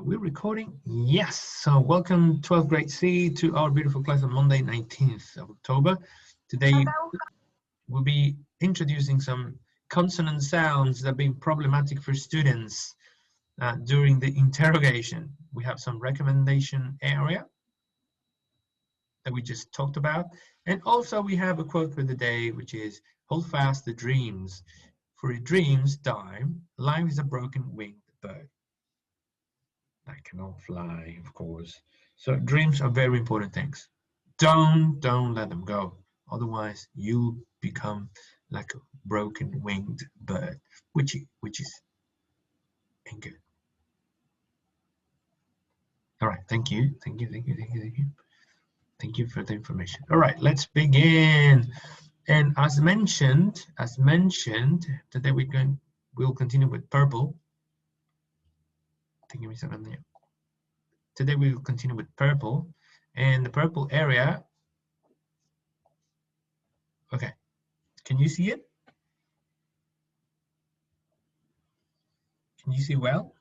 we're recording? Yes. So welcome 12th grade C to our beautiful class on Monday, 19th of October. Today we'll be introducing some consonant sounds that have been problematic for students during the interrogation. We have some recommendation area that we just talked about. And also we have a quote for the day, which is, hold fast the dreams. For a dream's time, life is a broken winged bird that cannot fly, of course. So dreams are very important things. Don't let them go. Otherwise, you'll become like a broken winged bird, which is ain't good. All right, thank you for the information. All right, let's begin. And as mentioned, today we'll continue with purple. Give me a second there. Today we will continue with purple, and the purple area. Okay, can you see it? Can you see well?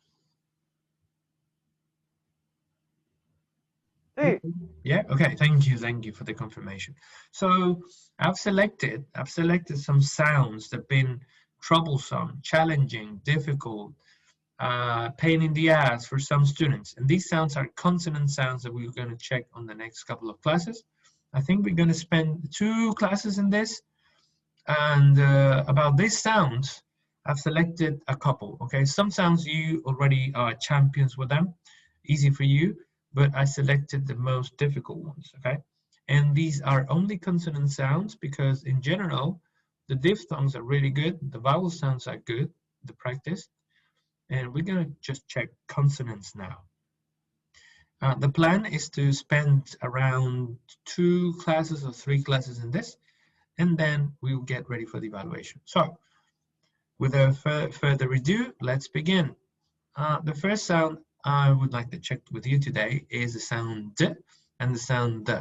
Hey. Yeah. Okay. Thank you for the confirmation. So I've selected some sounds that have been troublesome, challenging, difficult, pain in the ass for some students, and these sounds are consonant sounds that we're going to check on the next couple of classes. I think we're going to spend 2 classes in this, and about these sounds I've selected a couple. Okay, some sounds you already are champions with them, easy for you, but I selected the most difficult ones. Okay, and these are only consonant sounds because in general the diphthongs are really good, the vowel sounds are good, the practice. And we're going to just check consonants now. The plan is to spend around 2 classes or 3 classes in this, and then we'll get ready for the evaluation. So, without further ado, let's begin. The first sound I would like to check with you today is the sound D and the sound D.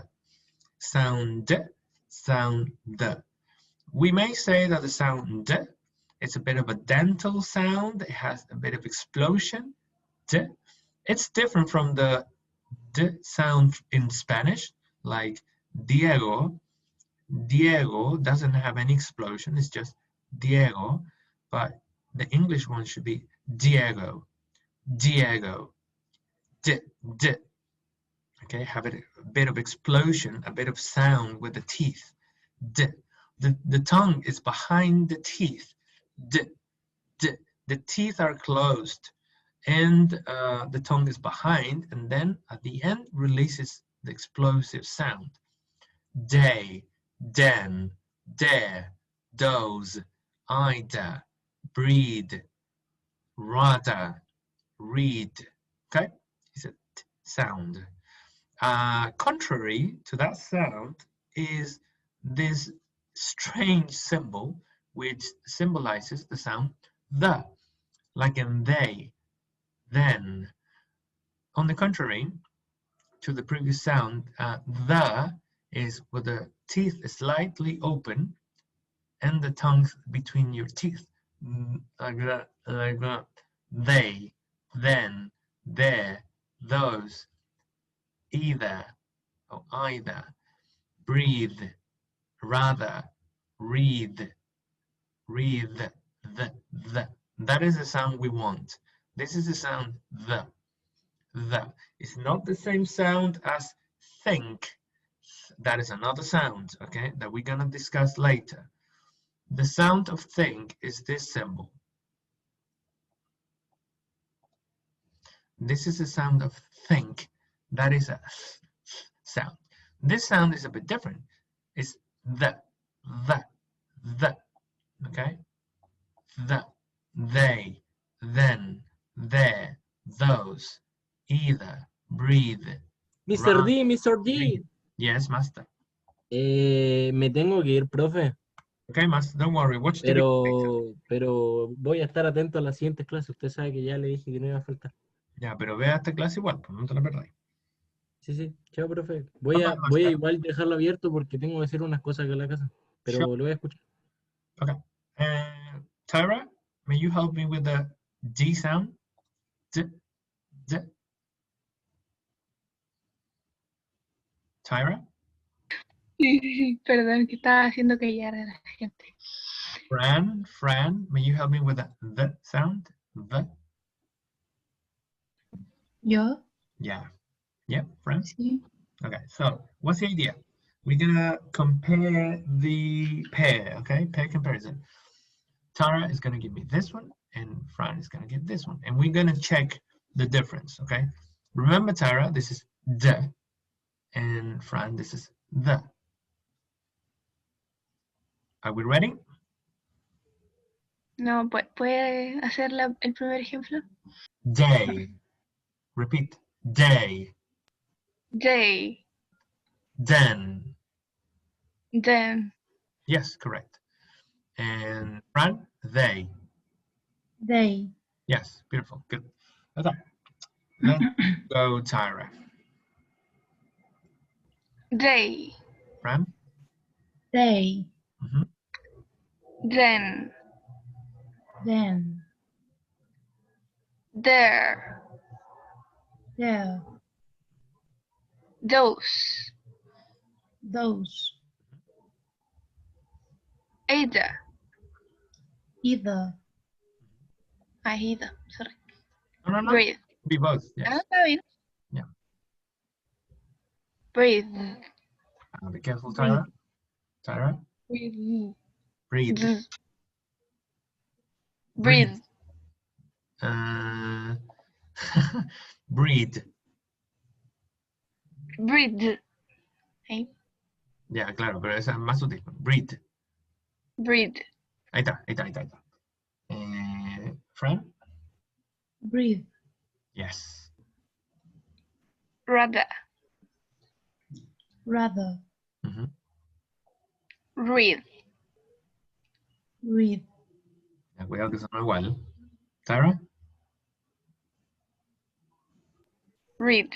Sound D, sound D. We may say that the sound D, it's a bit of a dental sound. It has a bit of explosion. D. It's different from the D sound in Spanish, like Diego. Diego doesn't have any explosion. It's just Diego. But the English one should be Diego. Diego. D. D. Okay, have a bit of explosion, a bit of sound with the teeth. D. The tongue is behind the teeth. The teeth are closed and the tongue is behind, and then at the end releases the explosive sound. Day, den, dare, doze, ida, breed, rada, read. Okay, it's a t sound. Contrary to that sound is this strange symbol which symbolizes the sound the, like in they, then. On the contrary to the previous sound, the is with the teeth slightly open and the tongue between your teeth, like that. They, then, there, those, either or either, breathe, rather, read, the. That is the sound we want. This is the sound the. It's not the same sound as think. That is another sound, okay, that we're gonna discuss later. The sound of think is this symbol. This is the sound of think. That is a sound. This sound is a bit different. It's the, okay? The, they, then, there, those, either, breathe. Mr. D, Mr. D. Yes, master. Me tengo que ir, profe. Okay, master, don't worry. Watch pero voy a estar atento a las siguientes clases. Usted sabe que ya le dije que no iba a faltar. Ya, pero vea esta clase igual, pues no te la perdáis. Sí. Chao, profe. Voy a igual dejarlo abierto porque tengo que hacer unas cosas acá en la casa. Pero lo voy a escuchar. Okay. Tyra, may you help me with the D sound? D. Tyra? Sí, sí, sí, perdón, que estaba haciendo callar a la gente. Fran, may you help me with the sound? The? ¿Yo? Yeah. Yep, Fran? Sí. Okay, so what's the idea? We're gonna compare the pair, okay? Pair comparison. Tara is gonna give me this one, and Fran is gonna give this one. And we're gonna check the difference, okay? Remember, Tara, this is the, and Fran, this is the. Are we ready? No, ¿puede hacer el primer ejemplo? Day. Repeat. Day. Day. Then. Then. Yes, correct. And Fran, they. They. Yes, beautiful. Good. Okay. Let's go, Tyra. They. Fran? They. Mhm. Then. Then. There. There. Those. Those. Either. Either. Either. Sorry. No. Breathe. Be both. Yes. Ah, está bien. Yeah. Breathe. Be careful, Tyra. Tyra? Breathe. Breathe. Breathe. Breathe. Breathe. ¿Eh? Ya, claro, pero esa es más sutil. Breathe. Breathe. Ahí está. Fran? Breathe. Yes. Rather. Rather. Mhm. Read. Read. Ya, cuidado que son igual. Tyra? Read.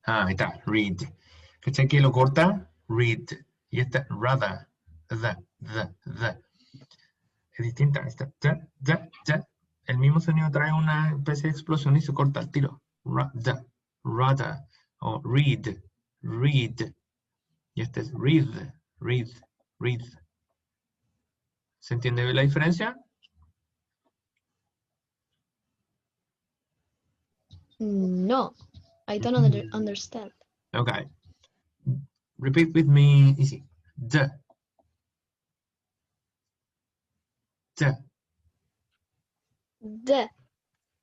Ah, ahí está. Read. ¿Cachai que lo corta? Read. Y esta, rather. The. Es distinta. Esta, the. El mismo sonido trae una especie de explosión y se corta al tiro. Rather. O read. Y este es read. ¿Se entiende la diferencia? No, I don't understand. Okay. Repeat with me, easy. The. The.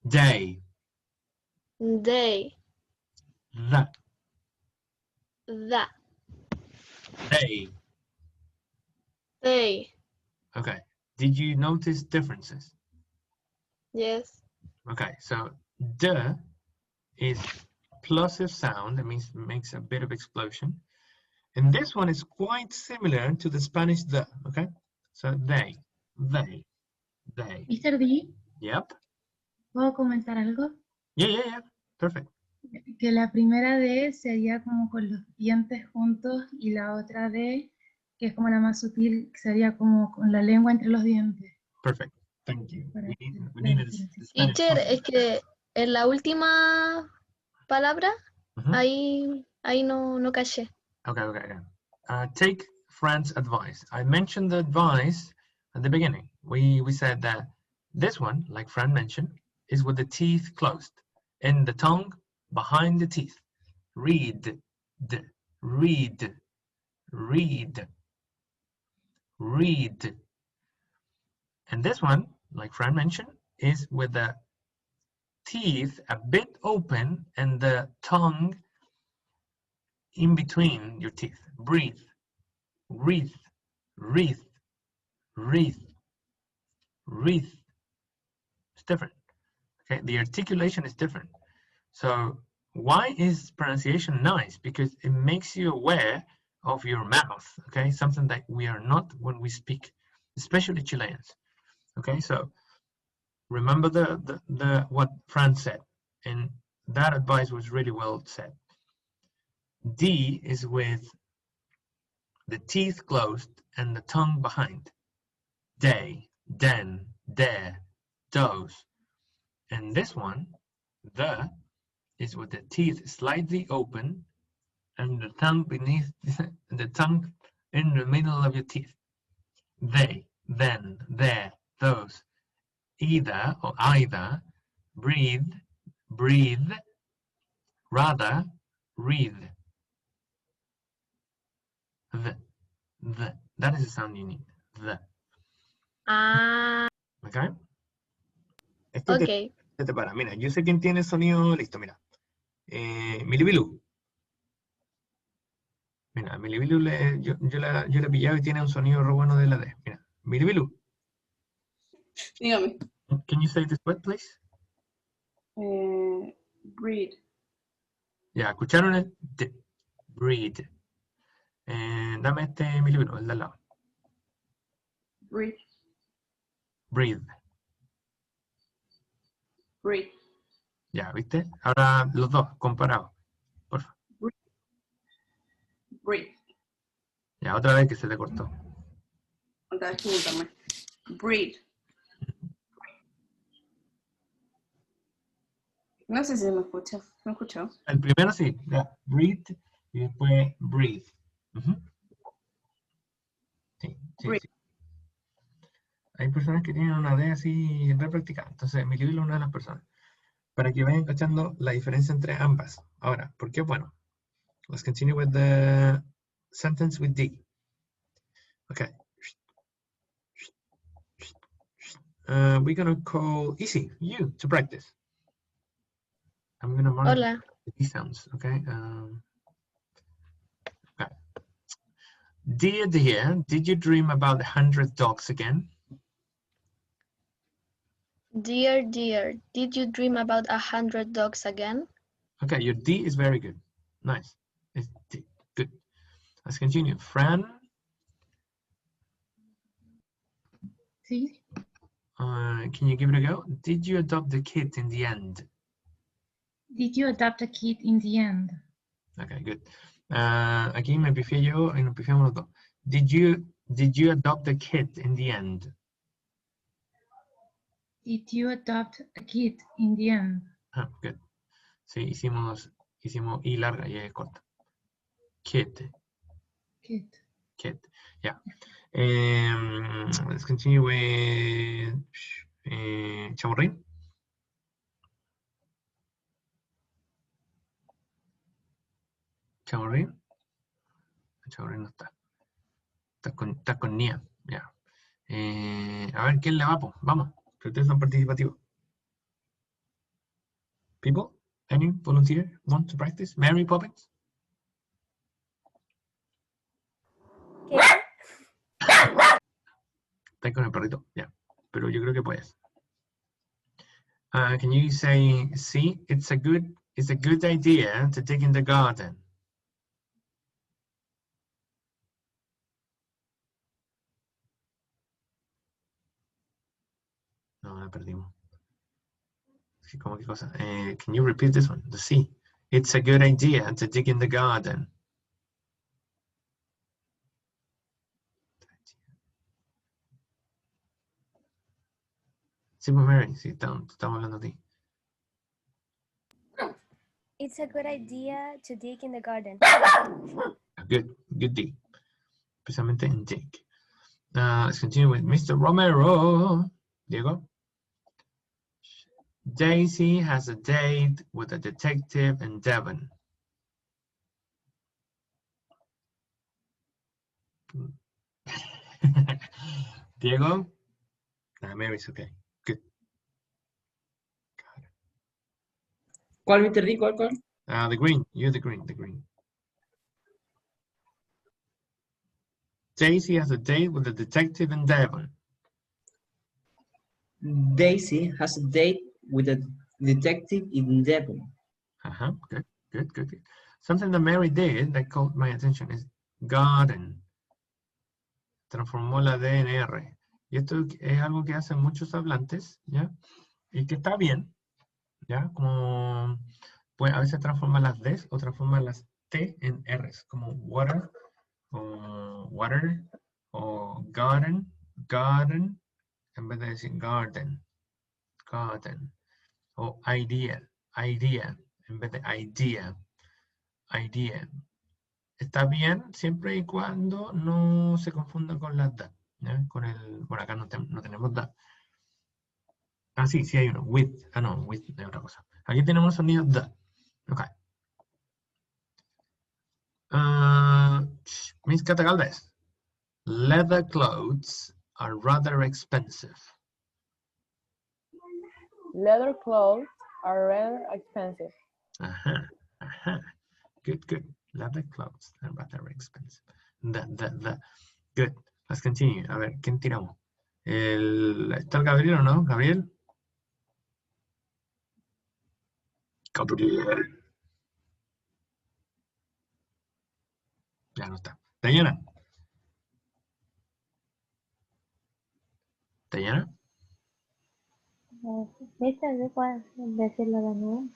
Day. They. The. The. They. They. Okay. Did you notice differences? Yes. Okay, so the is plosive sound, that means makes a bit of explosion. And this one is quite similar to the Spanish the, okay? So they. Mr. D, Yep. ¿puedo comentar algo? Yeah. Perfect. Que la primera D sería como con los dientes juntos y la otra D, que es como la más sutil, sería como con la lengua entre los dientes. Perfect. Thank you. Para We need the Spanish Teacher, concept. es que en la última palabra, Mhm. ahí no caché. Okay. Take Fran's advice. I mentioned the advice at the beginning. We said that this one, like Fran mentioned, is with the teeth closed and the tongue behind the teeth. Read. And this one, like Fran mentioned, is with the teeth a bit open and the tongue in between your teeth. Breathe. It's different. Okay, the articulation is different. So why is pronunciation nice? Because it makes you aware of your mouth. Okay, something that we are not when we speak, especially Chileans. Okay, so remember the what Fran said, and that advice was really well said. D is with the teeth closed and the tongue behind. Day, den, there, those. And this one, the, is with the teeth slightly open and the tongue beneath the tongue in the middle of your teeth. They, then, there, those. Either or either, breathe, breathe, rather, read. The. That is the sound you need. The. Ah, ¿Ok? Este ok. te para. Mira, yo sé quién tiene sonido listo, mira. Milibilu. Mira, Milibilu yo la he pillado y tiene un sonido re bueno de la D. Mira, Milibilu. Dígame. Can you say this word, please? Breed. Ya, ¿escucharon el D? Breed. Dame este Milibilu, el de al lado. Breed. Breathe. Breed. Ya, ¿viste? Ahora los dos, comparados. Por favor. Breed. Ya, otra vez que se te cortó. Otra vez pregúntame. Breed. No sé si me escucha. ¿Me escuchó? El primero sí, ya, breathe y después breathe. Ujú. Sí, sí, Breathe. sí. Hay personas que tienen una D así re practicada. Entonces, mi libro es una de las personas. Para que vayan cachando la diferencia entre ambas. Ahora, ¿por qué? Bueno, let's continue with the sentence with D. Okay. We're gonna call Easy, you, to practice. I'm gonna mark Hola. the D sounds, okay? Okay. Dear, dear, did you dream about 100 dogs again? Dear, dear, did you dream about 100 dogs again? Okay, your D is very good. Nice. It's D. Good. Let's continue. Fran, Sí. can you give it a go? Did you adopt the kid in the end? Did you adopt a kid in the end? Okay, good. Aquí me pifié yo y nos pifiamos los dos. Did you adopt the kid in the end? Did you adopt a kid in the end? Ah, good. Sí, hicimos I larga y es corta. Kid. Kid. Kid. Yeah. Let's continue with Chamorrín. Chamorrín. Chamorrín no está. Está con Nia. Ya. A ver, ¿quién le va? Vamos, que ustedes son participativos. People? Any volunteer want to practice? Mary Poppins? ¿Qué? Está con el perrito, ya. Pero yo creo que puedes. Can you say, see, it's a good idea to dig in the garden. No, la perdimos. Sí, ¿cómo qué cosa? Can you repeat this one? The see. It's a good idea to dig in the garden. Sí, pues Mary, sí, estamos hablando de ti. It's a good idea to dig in the garden. Good D. Especialmente en dig. Let's continue with Mr. Romero. Diego? Daisy has a date with a detective in Devon. Diego? Mary's okay. Good. ¿Cuál, Mr. D? ¿Cuál? The green. You're the green. Daisy has a date with a detective in Devon. Daisy has a date with a detective in Devon. Good. Something that Mary did that caught my attention is garden. Transformó la D en R. Y esto es algo que hacen muchos hablantes, ¿ya? Y que está bien, ¿ya? Como pues a veces transforma las Ds o transforma las T en Rs, como water, o water, o garden, en vez de decir garden, o idea, en vez de idea. está bien siempre y cuando no se confunda con la da. ¿Ya? Con el, bueno, acá no tenemos da. Ah, sí, sí hay uno. With. Ah, no, with es otra cosa. Aquí tenemos el sonido da. Ok. Miss Cata Galvez. Leather clothes are rather expensive. Leather clothes are rather expensive. Ajá, ajá. Good, good. Leather clothes are rather expensive. The. Good. Let's continue. A ver, ¿quién tiramos? ¿Está el Gabriel o no? ¿Gabriel? Gabriel. Ya no está. ¿Dayana? ¿Dayana? Mister, ¿puedes decirlo de nuevo?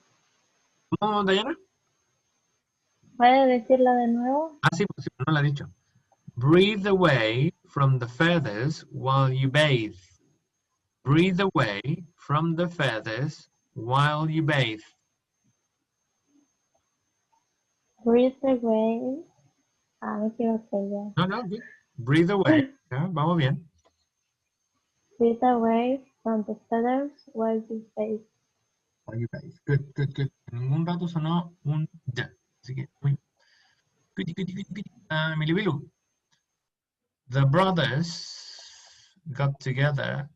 ¿No, Dayana? ¿Puedes decirlo de nuevo? Ah, sí, pues sí, no lo ha dicho. Breathe away from the feathers while you bathe. Breathe away from the feathers while you bathe. Breathe away. Ah, me equivoqué ya. No, no, good. Breathe away. Ya, vamos bien. Breathe away from the feathers while you bathe. While you bathe. Good, good, good. En ningún rato sonó un ya. Así que muy goody, goody, goody, goody. Milibilu. The brothers got together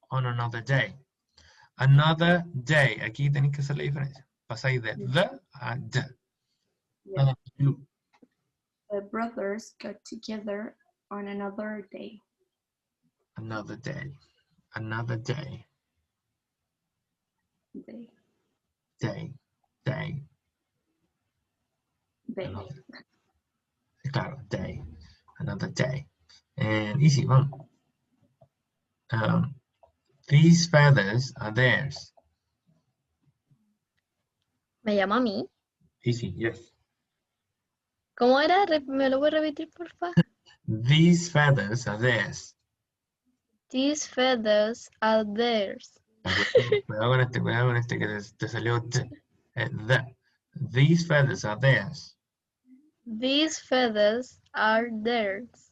on another day. Another day. Aquí tenéis que hacer la diferencia. Pasáis de the a the. Yeah. You. The brothers got together on another day. Another day. Another day. Day. Day. Day. Day. Another. Claro, day. Another day. And easy one. These feathers are theirs. ¿Me llama a mí? Easy, yes. ¿Cómo era? ¿Me lo voy a repetir, por favor? These feathers are theirs. These feathers are theirs. Cuidado con este que te salió the. These feathers are theirs. These feathers are theirs.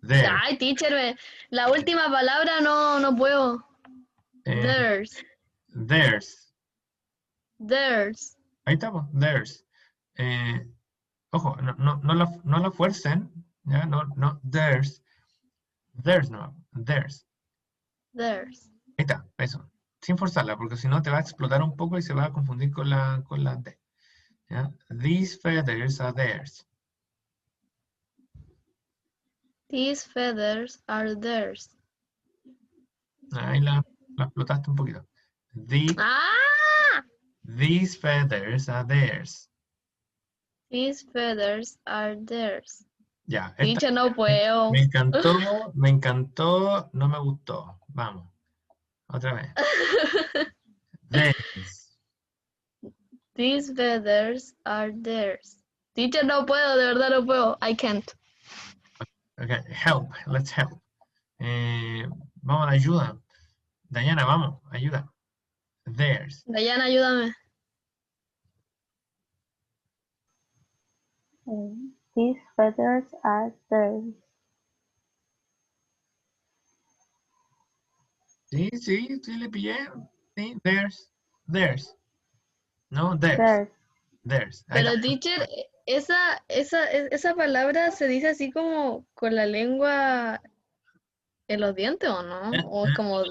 Theirs. Ay, teacher, la última palabra no puedo. Theirs. Theirs. Theirs. Ahí estamos, theirs. Ojo, no la fuercen, ¿ya? No, theirs. Theirs, no, theirs. Theirs. Ahí está, eso. Sin forzarla, porque si no te va a explotar un poco y se va a confundir con la D. ¿Ya? These feathers are theirs. These feathers are theirs. Ahí la explotaste un poquito. ¡Ah! These feathers are theirs. These feathers are theirs. Ya, esta Teacher, no puedo. me encantó, no me gustó. Vamos, otra vez. Theirs. These feathers are theirs. Teacher, no puedo, de verdad no puedo. I can't. Okay, help, let's help. Vamos a la ayuda. Dayana, vamos, ayuda. Theirs. Dayana, ayúdame. These feathers are theirs. Sí, le pillé. Sí, theirs. No, theirs. Theirs. Ahí Pero está. teacher, esa palabra se dice así como con la lengua en los dientes, ¿o no? O es como...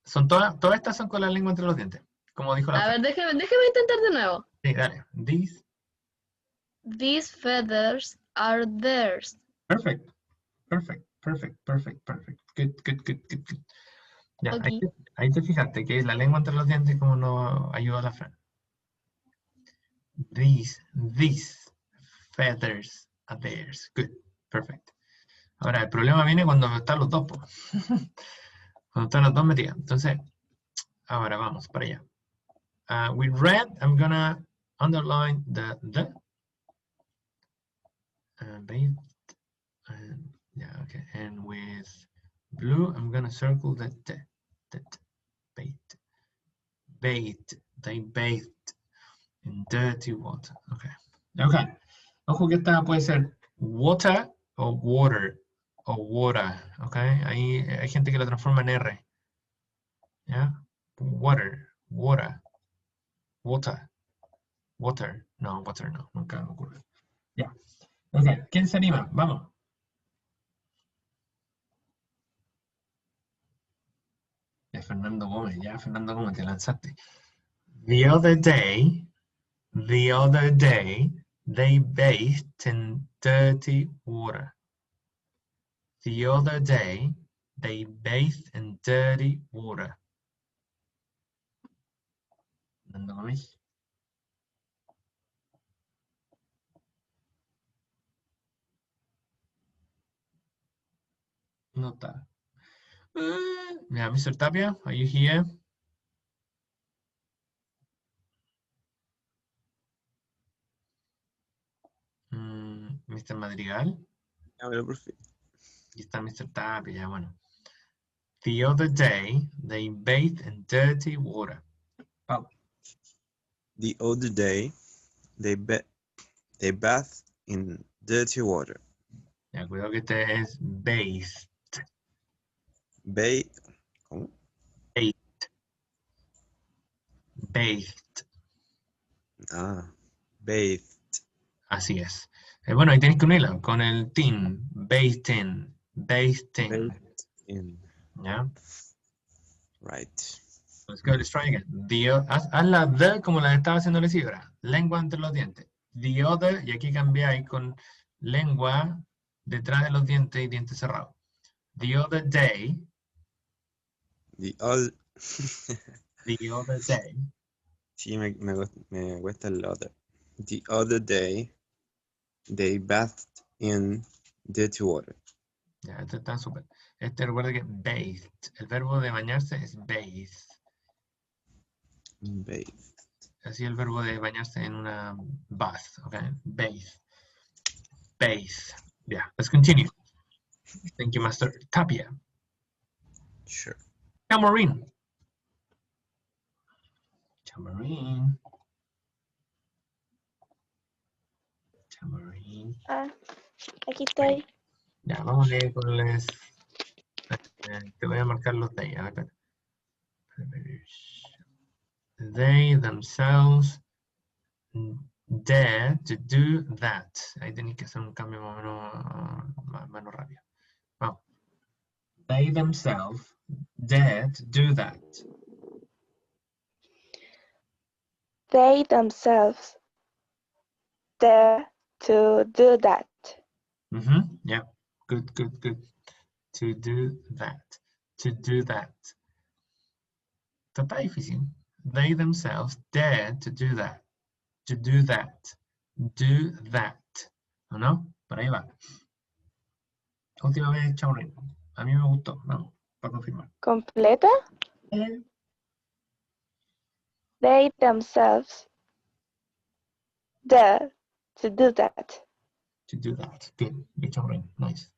Son todas estas son con la lengua entre los dientes, como dijo la A ver, frase. déjeme intentar de nuevo. Sí, dale. These feathers are theirs. Perfect. Good. Ya, Okay. ahí te fijaste que la lengua entre los dientes como no ayuda a la frase. These feathers are theirs. Good. Perfect. Ahora, el problema viene cuando están los dos. Cuando están los dos metidos. Entonces, ahora vamos para allá. With red, I'm gonna underline the bathed. Yeah, okay. And with blue, I'm gonna circle the bathed. They bathed in dirty water. Okay. Ok. Ojo que esta puede ser water o water o water. Ok. Ahí hay gente que lo transforma en R. ¿Ya? Water, water, water, water. No, water no. Nunca me ocurre. Ya. Ok. ¿Quién se anima? Vamos. Ya, Fernando Gómez, te lanzaste. The other day, they bathed in dirty water. The other day, they bathed in dirty water. Fernando Gómez. No está. Yeah, Mr. Tapia, are you here? Mr. Madrigal. Aquí está Mr. Tapia, ya bueno. The other day, they bathed in dirty water. Pau. The other day, they bathed in dirty water. Ya, cuidado que este es bathed. ¿Cómo? Bathed. Ah, bathed. Así es. Bueno, ahí tienes que unirla con el tin. Bathed in. Bathed in. Bathed in. ¿Ya? Right. Let's go, let's try again. Haz la the como la estaba haciendo la Isidora. Lengua entre los dientes. The other, y aquí cambiáis con lengua detrás de los dientes y dientes cerrados. The other day. The other day. Sí, me cuesta el other. The other day, they bathed in dirty water. Ya, este está súper. Este recuerda que bathed. El verbo de bañarse es bathe. Bathed. Así el verbo de bañarse en una bath. Ok, bathe. Bathe. Yeah, let's continue. Thank you, Master Tapia. Sure. Tamarine. Tamarine. Tamarine. Ah, aquí estoy. Ya, vamos a ir con les. Te voy a marcar los de ahí. A ver, they themselves dare to do that. Ahí tenéis que hacer un cambio más o menos rápido. Vamos. They themselves dare to do that. They themselves dare to do that. Yeah, good. To do that. To do that. Está difícil. They themselves dare to do that. To do that. Do that. ¿O no? Por ahí va. Última vez, Chaurin. A mí me gustó. Vamos, para confirmar. ¿Completa? They themselves dare to do that. To do that. Good. Good, Chaurin. Nice.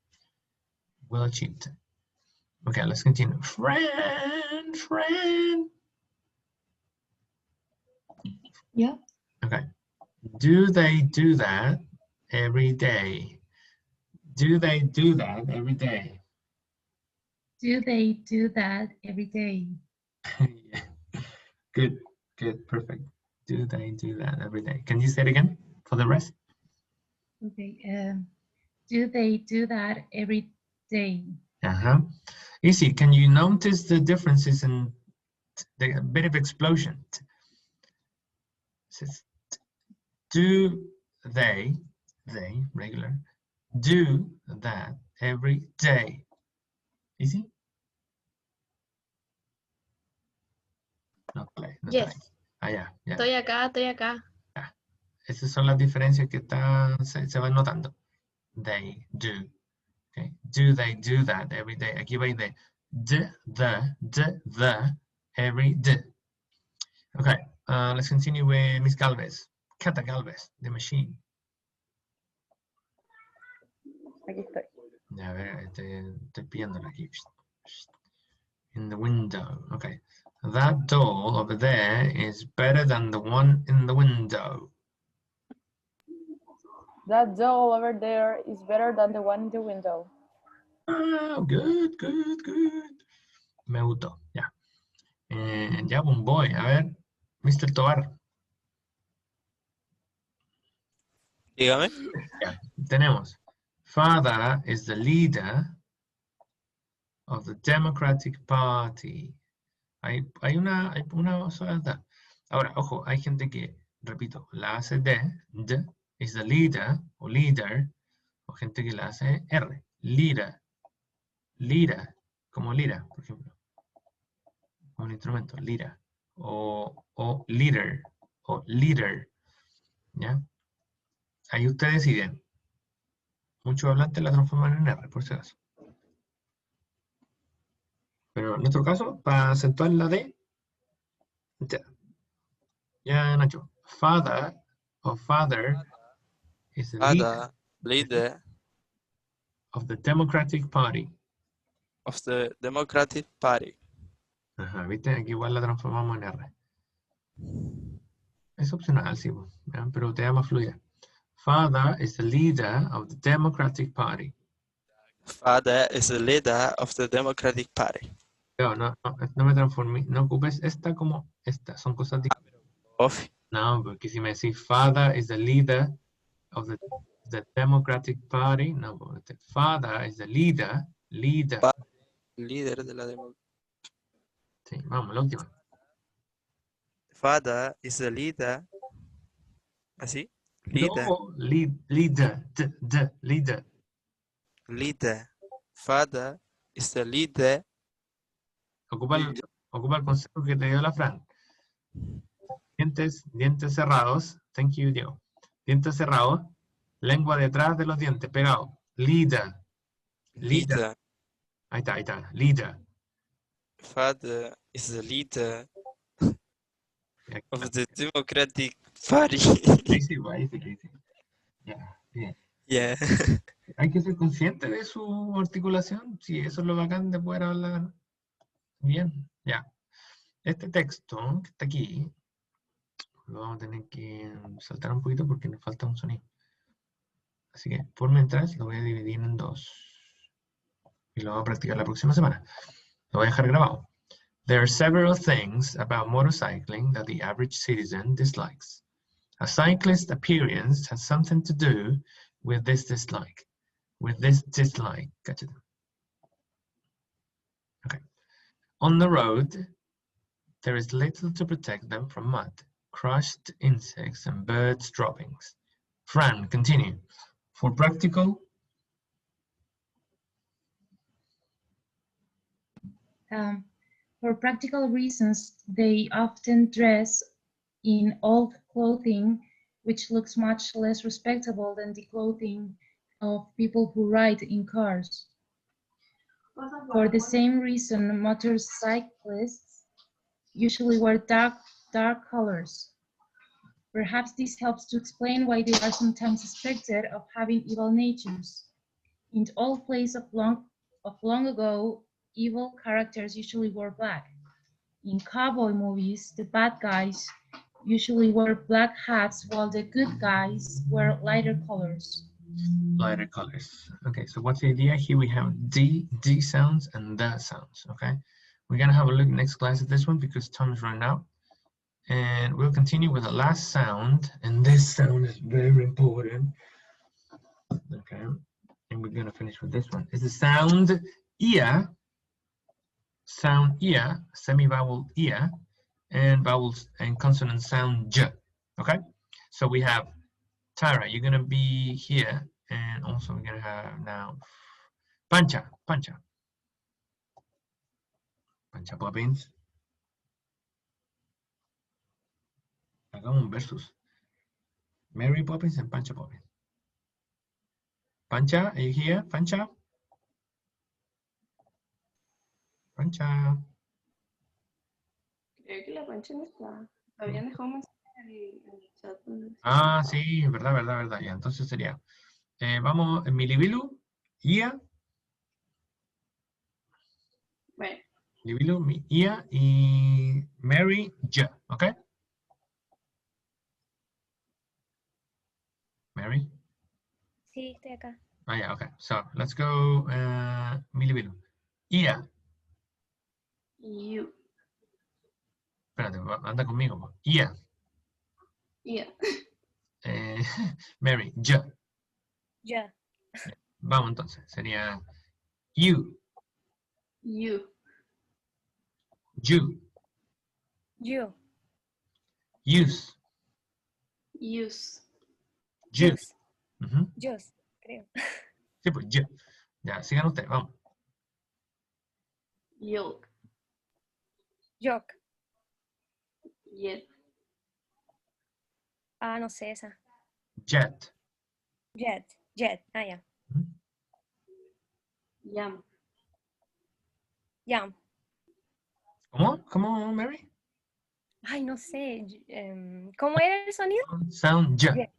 Well achieved. Okay, let's continue. Friend. Yeah. Okay. Do they do that every day? Do they do that every day? Do they do that every day? Yeah. Good, perfect. Do they do that every day? Can you say it again for the rest? Okay. Do they do that every day? Easy. Can you notice the differences in the bit of explosion? Says, do they regular, do that every day? Easy? No play. No Yes. Yeah. Estoy acá. Yeah. Esas son las diferencias que se van notando. They do. Okay. Do they do that every day? Aquí va de the every day. Okay. Let's continue with Miss Galvez. Cata Galvez, the machine. Aquí estoy. A ver, estoy pillándola aquí. In the window. Okay. That doll over there is better than the one in the window. That doll over there is better than the one in the window. Ah, good. Me gustó, ya. Ya, pues voy. A ver, Mr. Tobar. Dígame. Ya, tenemos. Father is the leader of the Democratic Party. Hay una sola verdad. Ahora, ojo, hay gente que, repito, la hace D is the leader o leader, o gente que la hace R, lira, como lira, por ejemplo, como un instrumento, lira, o leader, o leader, ¿ya? Ahí ustedes deciden. Muchos hablantes la transforman en R, por si acaso. Pero en nuestro caso, para acentuar la D, ya Nacho, father is the Leader of the Democratic Party. of the Democratic Party. Ajá, viste, aquí igual la transformamos en R. Es opcional, sí, ¿ya? Pero te da más fluida. Father is the leader of the Democratic Party. Father is the leader of the Democratic Party. No me transformé, no ocupes esta como esta, son cosas diferentes. Of No, porque si me decís father is the leader of the Democratic Party, no, father is the leader. líder de la democracia. Sí, vamos, la última. Father is the leader. ¿Así? Leader. No, leader. Leader. Father is the leader. Ocupa el consejo que te dio la Fran. Dientes cerrados. Thank you, Diego. Dientes cerrados. Lengua detrás de los dientes, pegado. Leader. Ahí está. Leader. Father is the leader of the Democratic Party. Ahí sí. Ya, bien. Yeah. Hay que ser consciente de su articulación. Sí, eso es lo bacán de poder hablar bien. Ya. Este texto que está aquí, lo vamos a tener que saltar un poquito porque nos falta un sonido. Así que por mientras lo voy a dividir en dos. Y lo vamos a practicar la próxima semana. Lo voy a dejar grabado. There are several things about motorcycling that the average citizen dislikes. A cyclist's appearance has something to do with this dislike. Gotcha. Okay. On the road, there is little to protect them from mud, crushed insects, and birds' droppings. Fran, continue. For practical. For practical reasons, they often dress in old clothing, which looks much less respectable than the clothing of people who ride in cars. For the same reason, motorcyclists usually wear dark colors. Perhaps this helps to explain why they are sometimes suspected of having evil natures. In old plays of long ago, evil characters usually wore black. In cowboy movies, the bad guys usually wear black hats while the good guys wear lighter colors. Okay, so what's the idea? Here we have D sounds and the sounds, okay? We're gonna have a look next class at this one because time is running out. And we'll continue with the last sound, and this sound is very important. Okay, and we're gonna finish with this one. It's the sound ear, semi-vowel ear, and vowels and consonant sound j. Okay, so we have Tara, you're gonna be here, and also we're gonna have now Pancha Poppins. Hagamos un versus. Mary Poppins and Pancha Poppins. Pancha, are you here? Pancha? Pancha. Creo que la Pancha no está. Habían dejado un mensaje en el chat. Ah, sí, verdad. Ya, entonces sería. Vamos, Milibilu, Ia. Bueno. Milibilu, Ia y Mary, Ja, ¿ok? Mary. Sí, estoy acá. Oh, yeah, okay. So let's go, Milibilu. Ia. You. Espérate, anda conmigo. Po. Ia. Yeah. Mary. Ja. Ya. Vamos entonces. Sería you. You. You. Yo. Use. Use. You. Yos. Ujú. Yos, creo. Sí, pues you. Ya, sigan ustedes, vamos. Yolk. Yok. Yet. Ah, no sé esa. Jet. Jet. Jet. Ah, ya. Ujú. Yam. Yam. ¿Cómo? ¿Cómo, Mary? Ay, no sé. ¿Cómo era el sonido? Sound ja. Ye-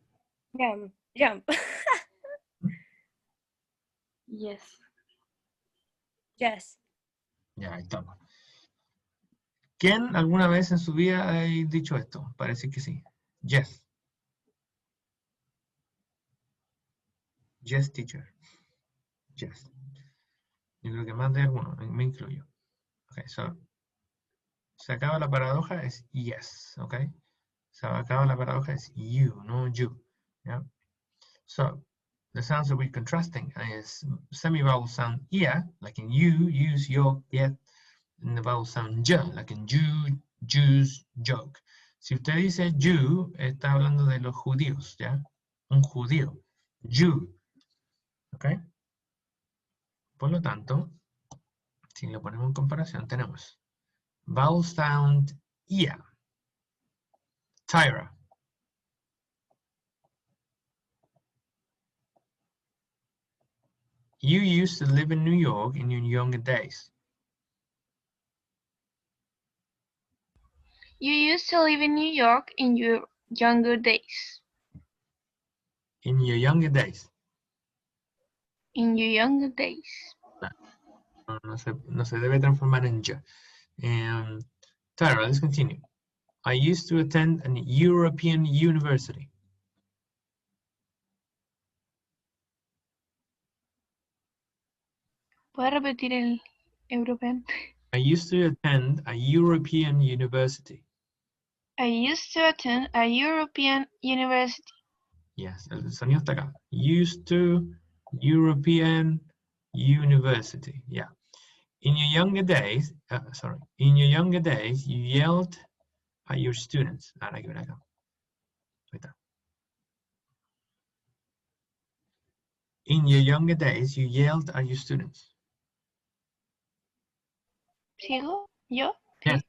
Yam. Yam. Yes. Yes. Ya, ahí estamos. ¿Quién alguna vez en su vida ha dicho esto? Parece que sí. Yes. Yes, teacher. Yes. Yo creo que más de alguno, me incluyo. Ok, so, se acaba la paradoja, es yes, ok? Se acaba la paradoja, es you, no you. Yeah? So, the sounds that we're contrasting is semi-vowel sound ia, like in you, use, yo, yet, and the vowel sound ja, like in you, Jews, joke. Si usted dice you, está hablando de los judíos, ¿ya? Un judío. You. ¿Ok? Por lo tanto, si lo ponemos en comparación, tenemos vowel sound ia. Tyra. You used to live in New York in your younger days. You used to live in New York in your younger days. In your younger days. In your younger days. No se debe transformar en ya. Tyra, let's continue. I used to attend an European university. ¿Puedes repetir el europeo? I used to attend a European university. I used to attend a European university. Yes, el sonido está acá. Used to European university. Yeah. In your younger days, in your younger days, you yelled at your students. Ahora que ver acá. Ahí está. In your younger days, you yelled at your students. ¿Sigo? ¿Yo? Yes.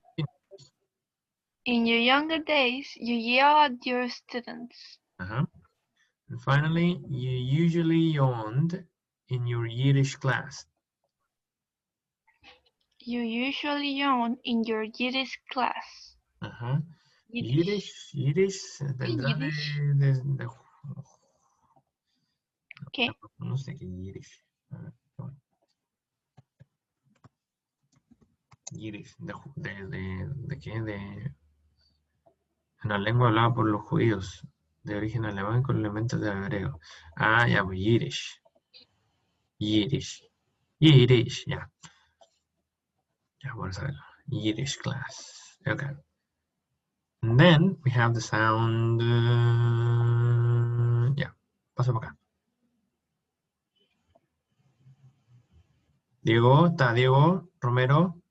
In your younger days, you yell at your students. Uh-huh. And finally, you usually yawned in your Yiddish class. You usually yawn in your Yiddish class. Ajá. Yiddish. Yiddish vendrá de ¿Qué? no sé qué Yiddish. A ver, bueno. Yiddish, ¿de qué? De una lengua hablada por los judíos, de origen alemán con elementos de hebreo. Ah, ya, pues Yiddish. Yiddish. Yiddish, ya. Ya, vamos a verlo. Yiddish class. Okay. And then we have the sound. Yeah, paso por acá. Diego, está Diego Romero.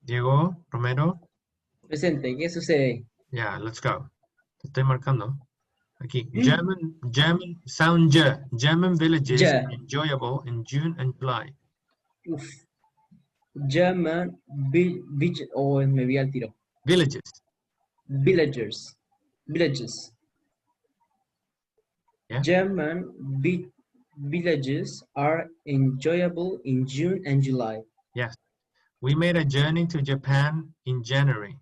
Diego Romero. Presente, ¿qué sucede? Yeah, let's go. Te estoy marcando. Aquí. German sound J. German villages Ja. are enjoyable in June and July. Uf. German me vi al tiro. Villages. Villages. Yeah. German villages are enjoyable in June and July. Yes. We made a journey to Japan in January.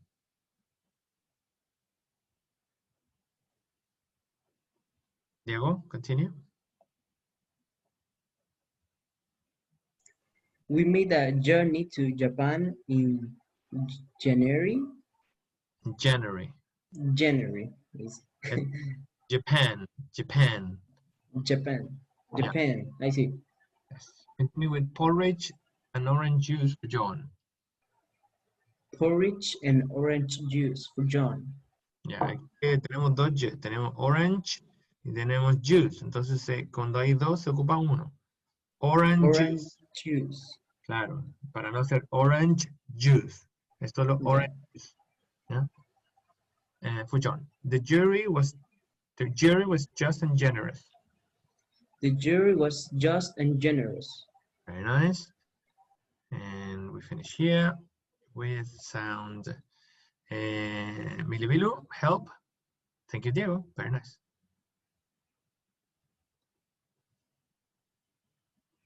Diego, continue. We made a journey to Japan in January. January. January. Yes. Japan. Japan. Japan. Yeah. Japan. I see. Yes. Continue with porridge and orange juice for John. Porridge and orange juice for John. Ya, aquí tenemos dos Y. Tenemos orange y tenemos juice. Entonces, cuando hay dos, se ocupa uno. Orange Orange juice. juice. Claro, para no hacer orange juice. Es solo Yeah. orange juice. ¿Ya? For John. The jury was just and generous. The jury was just and generous. Very nice. And we finish here with sound. Milibilu, help. Thank you, Diego. Very nice.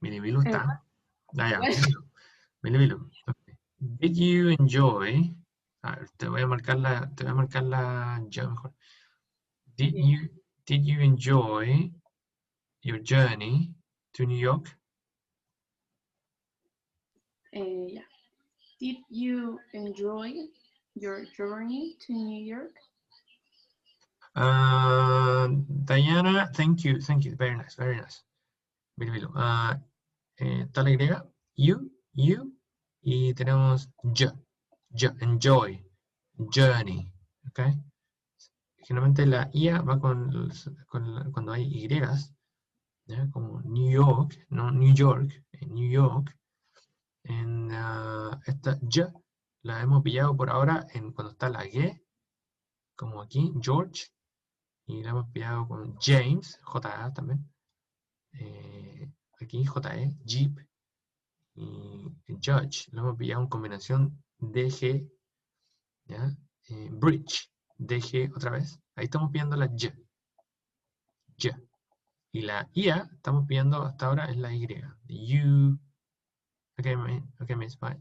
Milibilu está. Ya. Milibilu. Okay. Did you enjoy? Te voy a marcar la ya mejor. Did you enjoy your journey to New York? Yeah. Did you enjoy your journey to New York? Diana, thank you. Very nice. Milibilu. Está la Y, you, y tenemos enjoy, journey, ¿ok? Generalmente la IA va cuando hay Y, ¿ya? Como New York, no New York, New York. Esta Y la hemos pillado por ahora cuando está la G, como aquí, George, y la hemos pillado con James, JA también. Aquí JE, Jeep, y Judge, lo hemos pillado en combinación DG, ¿ya? Bridge, DG otra vez. Ahí estamos pillando la Y. Y la IA estamos pillando hasta ahora es la Y. You. Okay, miss, bye.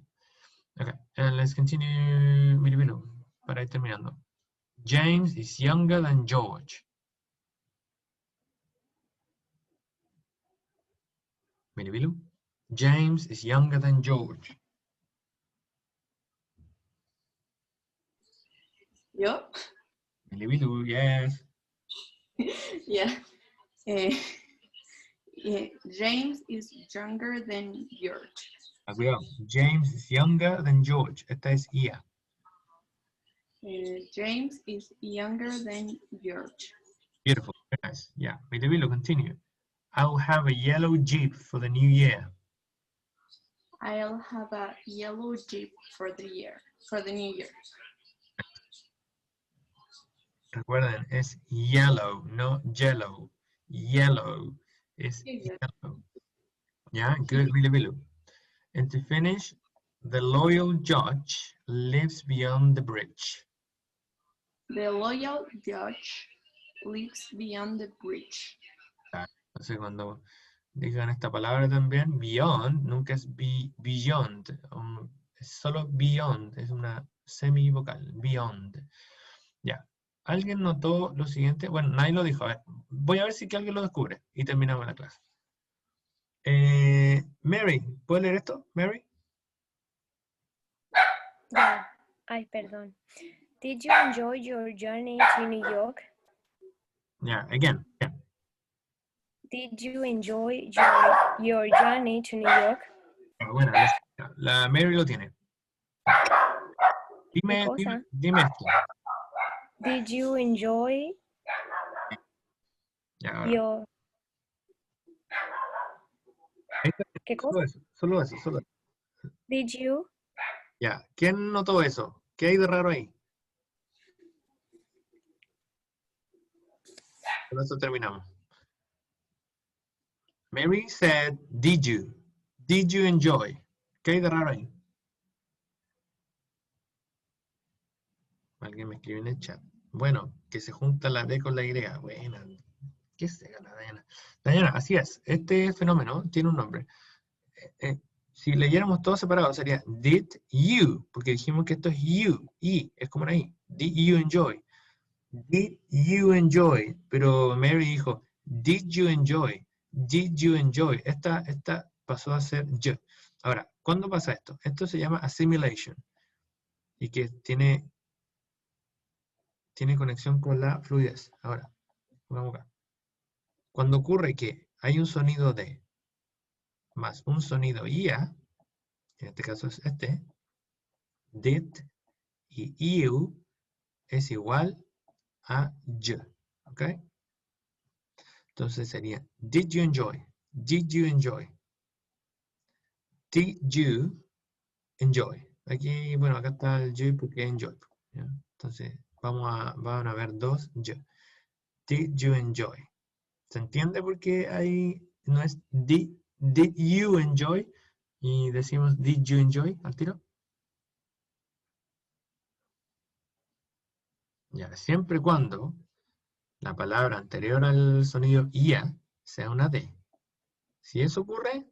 Okay, and let's continue. Milibilu, para ir terminando. James is younger than George. Milibilu. James is younger than George. Yo? Milibilu, yes. Yeah. Yeah. James is younger than George. Cuidado. James is younger than George. Esta es IA. James is younger than George. Beautiful. Very nice. Yeah. Milibilu, continue. I'll have a yellow Jeep for the new year. I'll have a yellow Jeep for the new year. Recuerden, es yellow, no yellow. Yellow is yellow. Yeah, good, Milibilu. And to finish, the loyal judge lives beyond the bridge. The loyal judge lives beyond the bridge. Entonces, cuando digan esta palabra también, beyond, nunca es beyond. Es solo beyond, es una semivocal, beyond. Ya. ¿Alguien notó lo siguiente? Bueno, nadie lo dijo. A ver, voy a ver si que alguien lo descubre y terminamos la clase. Mary, ¿puedes leer esto? Mary? Yeah. Ay, perdón. Did you enjoy your journey to New York? Yeah, again. Did you enjoy your journey to New York? Bueno, la Mary lo tiene. Dime esto. Did you enjoy Ya, your... ¿Qué cosa? Solo eso. Did you? Ya, ¿quién notó eso? ¿Qué hay de raro ahí? Con eso terminamos. Mary said, did you? Did you enjoy? ¿Qué hay de raro ahí? Alguien me escribe en el chat. Bueno, que se junta la D con la Y. Buena. ¿Qué se gana, Diana? Diana, así es. Este fenómeno tiene un nombre. Si leyéramos todo separado sería did you, porque dijimos que esto es you, y es como una I. Did you enjoy? Did you enjoy? Pero Mary dijo, did you enjoy? Did you enjoy? Esta pasó a ser yo. Ahora, ¿cuándo pasa esto? Esto se llama assimilation y que tiene conexión con la fluidez. Ahora, Pongamos acá. Cuando ocurre que hay un sonido D más un sonido IA, en este caso es este, did y iu es igual a y, ¿ok? Entonces sería, did you enjoy? Did you enjoy? Did you enjoy? Aquí, bueno, acá está el you porque enjoy, ¿ya? Entonces, van a ver dos you. Did you enjoy? ¿Se entiende por qué ahí no es did you enjoy? Y decimos did you enjoy al tiro. Ya, siempre y cuando la palabra anterior al sonido IA sea una D. Si eso ocurre,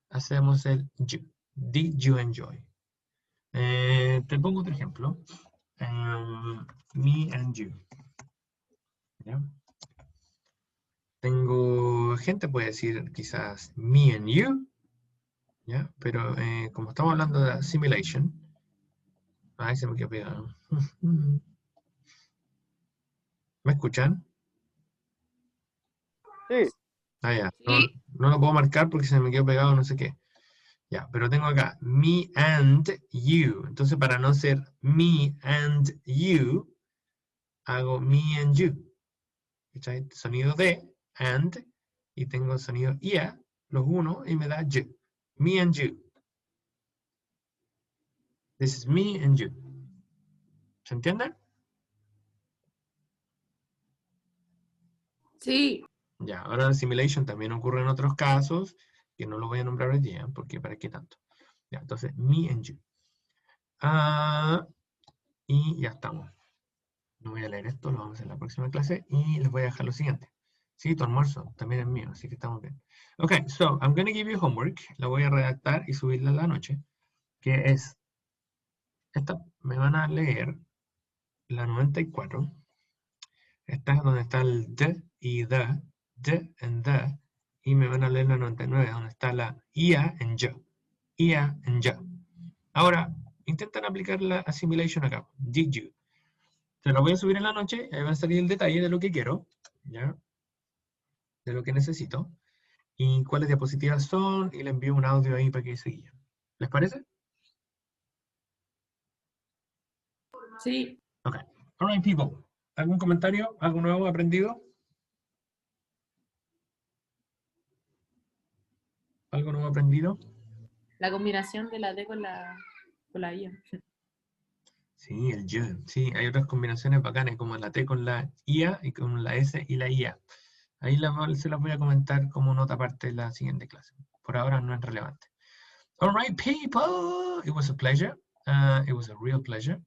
hacemos el you. Did you enjoy? Te pongo otro ejemplo. Me and you. ¿Ya? Tengo gente puede decir quizás me and you, ¿ya? Pero como estamos hablando de assimilation, ahí se me quedó pegado. ¿Me escuchan? Sí. Ah, ya. No lo puedo marcar porque se me quedó pegado no sé qué. Ya, pero tengo acá me and you. Entonces, para no ser me and you, hago me and you. ¿Cachai? Sonido de, and, y tengo el sonido ia, los uno, y me da you. Me and you. This is me and you. ¿Se entiende? Sí. Ya, ahora la simulation también ocurre en otros casos, que no lo voy a nombrar hoy día, porque para qué tanto. Ya, entonces, me and you. Y ya estamos. No voy a leer esto, lo vamos a hacer en la próxima clase, y les voy a dejar lo siguiente. Sí, tu almuerzo también es mío, así que estamos bien. Ok, so, I'm going to give you homework. La voy a redactar y subirla a la noche, que es, esta me van a leer la 94. Esta es donde está el d y the, and the, y me van a leer la 99, donde está la ia en yo, ia en yo. Ahora, intentan aplicar la assimilation acá, did you. Se lo voy a subir en la noche, ahí va a salir el detalle de lo que quiero, ¿ya? De lo que necesito, y cuáles diapositivas son, y le envío un audio ahí para que se guíen. ¿Les parece? Sí. Ok. All right, people. ¿Algún comentario? ¿Algo nuevo aprendido? ¿Algo nuevo aprendido? La combinación de la D con la I. Sí, el yo. Sí, hay otras combinaciones bacanas, como la T con la IA y con la S y la IA. Ahí se las voy a comentar como nota aparte de la siguiente clase. Por ahora no es relevante. All right, people. It was a pleasure. It was a real pleasure.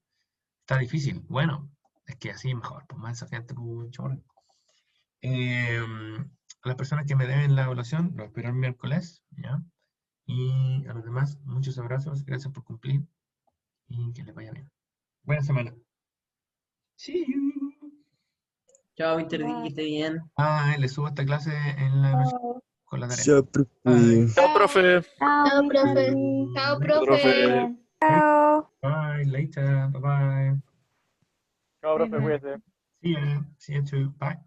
Está difícil. Bueno, es que así mejor. Pues más gente, chorro. A las personas que me deben la evaluación, lo espero el miércoles, ¿ya? Y a los demás, muchos abrazos. Gracias por cumplir. Y que les vaya bien. Buena semana. See you. Chao, Víctor, que esté bien. Le subo esta clase en la noche con la tarea. Chao, profe. Chao, profe. Chao, profe. Chao, profe. Chao. Bye, later. Bye bye. Chao, profe, Bye, bye. cuídese. See you. See you too. Bye.